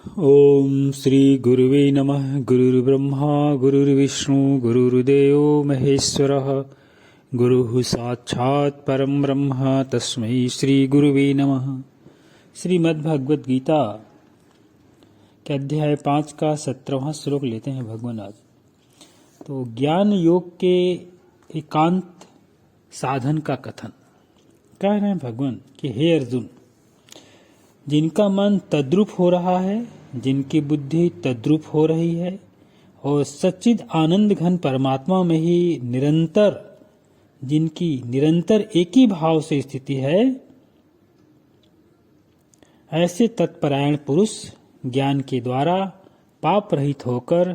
ओम श्री गुरुवे नमः। गुरुर्ब्रह्मा गुरुर्विष्णु गुरुर्देवो महेश्वरः। गुरुः साक्षात् परम ब्रह्म तस्मै श्री गुरुवे नमः। श्रीमद् भगवद गीता के अध्याय 5 का 17वां श्लोक लेते हैं भगवान आज। तो ज्ञान योग के एकांत साधन का कथन कह रहे हैं भगवान कि हे अर्जुन, जिनका मन तद्रूप हो रहा है, जिनकी बुद्धि तद्रूप हो रही है और सच्चिद आनंद घन परमात्मा में ही जिनकी निरंतर एक ही भाव से स्थिति है, ऐसे तत्परायण पुरुष ज्ञान के द्वारा पाप रहित होकर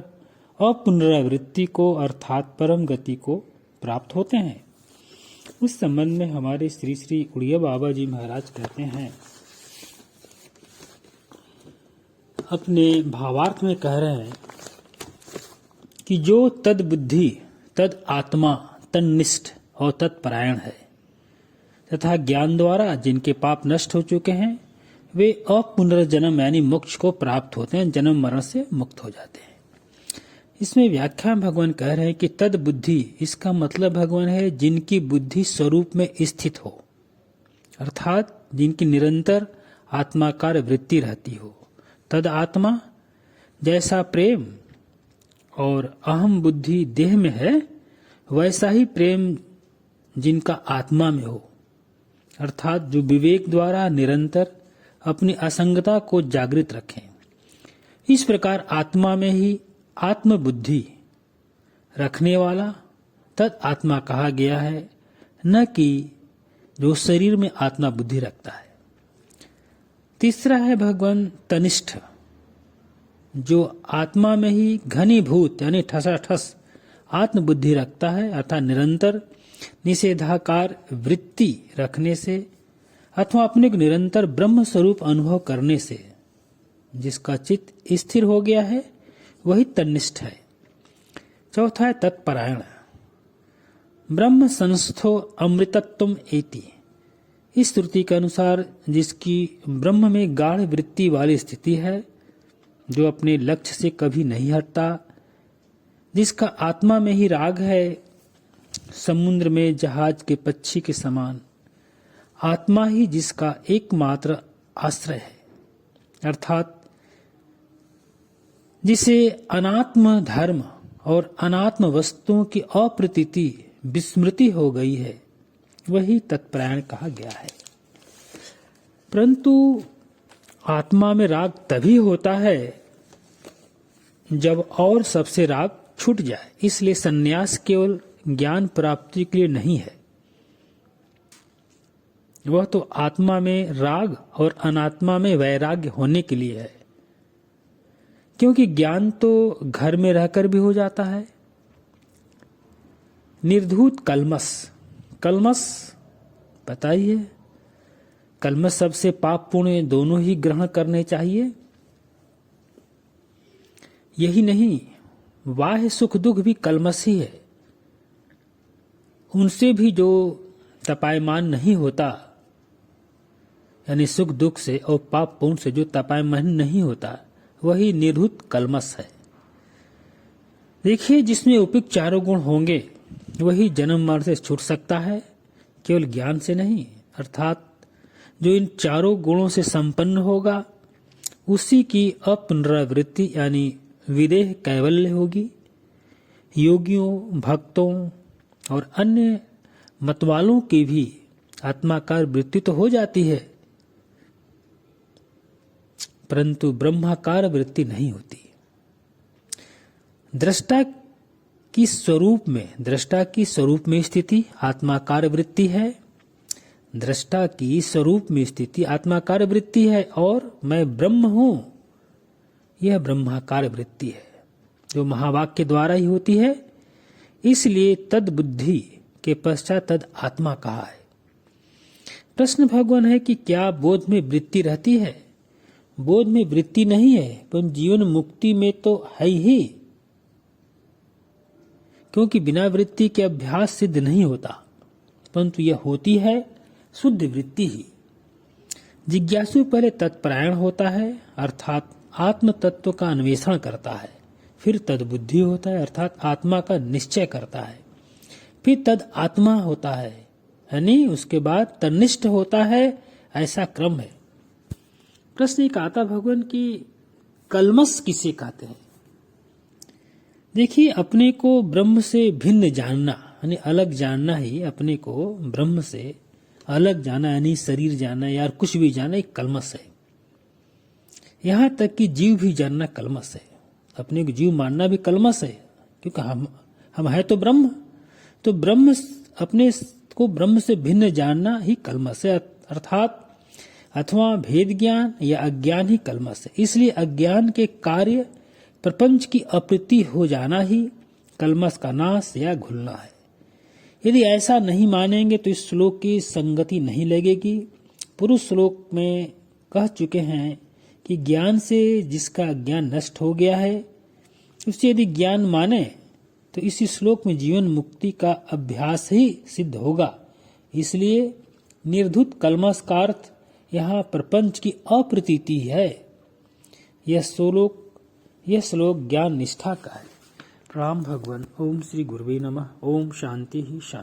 अपुनरावृत्ति को अर्थात परम गति को प्राप्त होते हैं। उस संबंध में हमारे श्री श्री उड़िया बाबा जी महाराज कहते हैं, अपने भावार्थ में कह रहे हैं कि जो तद बुद्धि, तद आत्मा, तन्निष्ठ और तत्परायण है तथा ज्ञान द्वारा जिनके पाप नष्ट हो चुके हैं, वे अपुनर्जन्म यानी मोक्ष को प्राप्त होते हैं, जन्म मरण से मुक्त हो जाते हैं। इसमें व्याख्या भगवान कह रहे हैं कि तद बुद्धि, इसका मतलब भगवान है जिनकी बुद्धि स्वरूप में स्थित हो, अर्थात जिनकी निरंतर आत्माकार वृत्ति रहती हो। तद आत्मा, जैसा प्रेम और अहम बुद्धि देह में है, वैसा ही प्रेम जिनका आत्मा में हो, अर्थात जो विवेक द्वारा निरंतर अपनी असंगता को जागृत रखें। इस प्रकार आत्मा में ही आत्म बुद्धि रखने वाला तद आत्मा कहा गया है, न कि जो शरीर में आत्मा बुद्धि रखता है। तीसरा है भगवान तनिष्ठ, जो आत्मा में ही घनीभूत यानी ठसाठस आत्म बुद्धि रखता है, अर्थात निरंतर निषेधाकार वृत्ति रखने से अथवा अपने को निरंतर ब्रह्म स्वरूप अनुभव करने से जिसका चित्त स्थिर हो गया है, वही तन्निष्ठ है। चौथा है तत्परायण, ब्रह्म संस्थो अमृतत्वम एति। इस श्रुति के अनुसार जिसकी ब्रह्म में गाढ़ वृत्ति वाली स्थिति है, जो अपने लक्ष्य से कभी नहीं हटता, जिसका आत्मा में ही राग है, समुद्र में जहाज के पक्षी के समान आत्मा ही जिसका एकमात्र आश्रय है, अर्थात जिसे अनात्म धर्म और अनात्म वस्तुओं की अप्रतीति विस्मृति हो गई है, वही तत्परायण कहा गया है। परंतु आत्मा में राग तभी होता है जब और सबसे राग छूट जाए। इसलिए सन्यास केवल ज्ञान प्राप्ति के लिए नहीं है, वह तो आत्मा में राग और अनात्मा में वैराग्य होने के लिए है। क्योंकि ज्ञान तो घर में रहकर भी हो जाता है। निर्धूत कलमस पता ही है, कलमस सबसे पाप पुण्य दोनों ही ग्रहण करने चाहिए। यही नहीं, वाह्य सुख दुख भी कलमस ही है। उनसे भी जो तपायमान नहीं होता, यानी सुख दुख से और पाप पुण्य से जो तपायमान नहीं होता, वही निर्धूत कलमस है। देखिए, जिसमें उपयुक्त चारों गुण होंगे वही जन्म मरण से छूट सकता है, केवल ज्ञान से नहीं। अर्थात जो इन चारों गुणों से संपन्न होगा, उसी की अपुनरावृत्ति यानी विदेह कैवल्य होगी। योगियों, भक्तों और अन्य मतवालों की भी आत्माकार वृत्ति तो हो जाती है, परंतु ब्रह्माकार वृत्ति नहीं होती। दृष्टा की स्वरूप में स्थिति आत्माकार वृत्ति है। दृष्टा की स्वरूप में स्थिति आत्माकार वृत्ति है, और मैं ब्रह्म हूं, यह ब्रह्माकार वृत्ति है, जो महावाक्य द्वारा ही होती है। इसलिए तद बुद्धि के पश्चात तद आत्मा कहा है। प्रश्न भगवान है कि क्या बोध में वृत्ति रहती है? बोध में वृत्ति नहीं है, पर जीवन मुक्ति में तो है ही, क्योंकि बिना वृत्ति के अभ्यास सिद्ध नहीं होता, परंतु यह होती है शुद्ध वृत्ति ही। जिज्ञासु पहले तत्परायण होता है, अर्थात आत्म तत्व का अन्वेषण करता है, फिर तद्बुद्धि होता है अर्थात आत्मा का निश्चय करता है, फिर तद आत्मा होता है यानी उसके बाद तन्निष्ठ होता है। ऐसा क्रम है। प्रश्न एक आता भगवान की कलमस किसे कहते हैं? देखिए, अपने को ब्रह्म से भिन्न जानना यानी अलग जानना ही अपने को ब्रह्म से अलग जाना यानी शरीर जाना या कुछ भी जाना एक कलमस है। यहां तक कि जीव भी जानना कलमस है। अपने को जीव मानना भी कलमस है, क्योंकि हम है तो ब्रह्म, तो ब्रह्म अपने को ब्रह्म से भिन्न जानना ही कलमस है, अर्थात अथवा भेद ज्ञान या अज्ञान ही कलमस है। इसलिए अज्ञान के कार्य प्रपंच की अप्रीति हो जाना ही कलमस का नाश या घुलना है। यदि ऐसा नहीं मानेंगे तो इस श्लोक की संगति नहीं लगेगी। पूर्व श्लोक में कह चुके हैं कि ज्ञान से जिसका ज्ञान नष्ट हो गया है उससे यदि ज्ञान माने तो इसी श्लोक में जीवन मुक्ति का अभ्यास ही सिद्ध होगा। इसलिए निर्धुत कलमस का अर्थ यहाँ प्रपंच की अप्रतीति है। यह श्लोक ज्ञान निष्ठा का है। राम भगवान। ओम श्री गुरुवे नमः। ओम शांति ही शांति।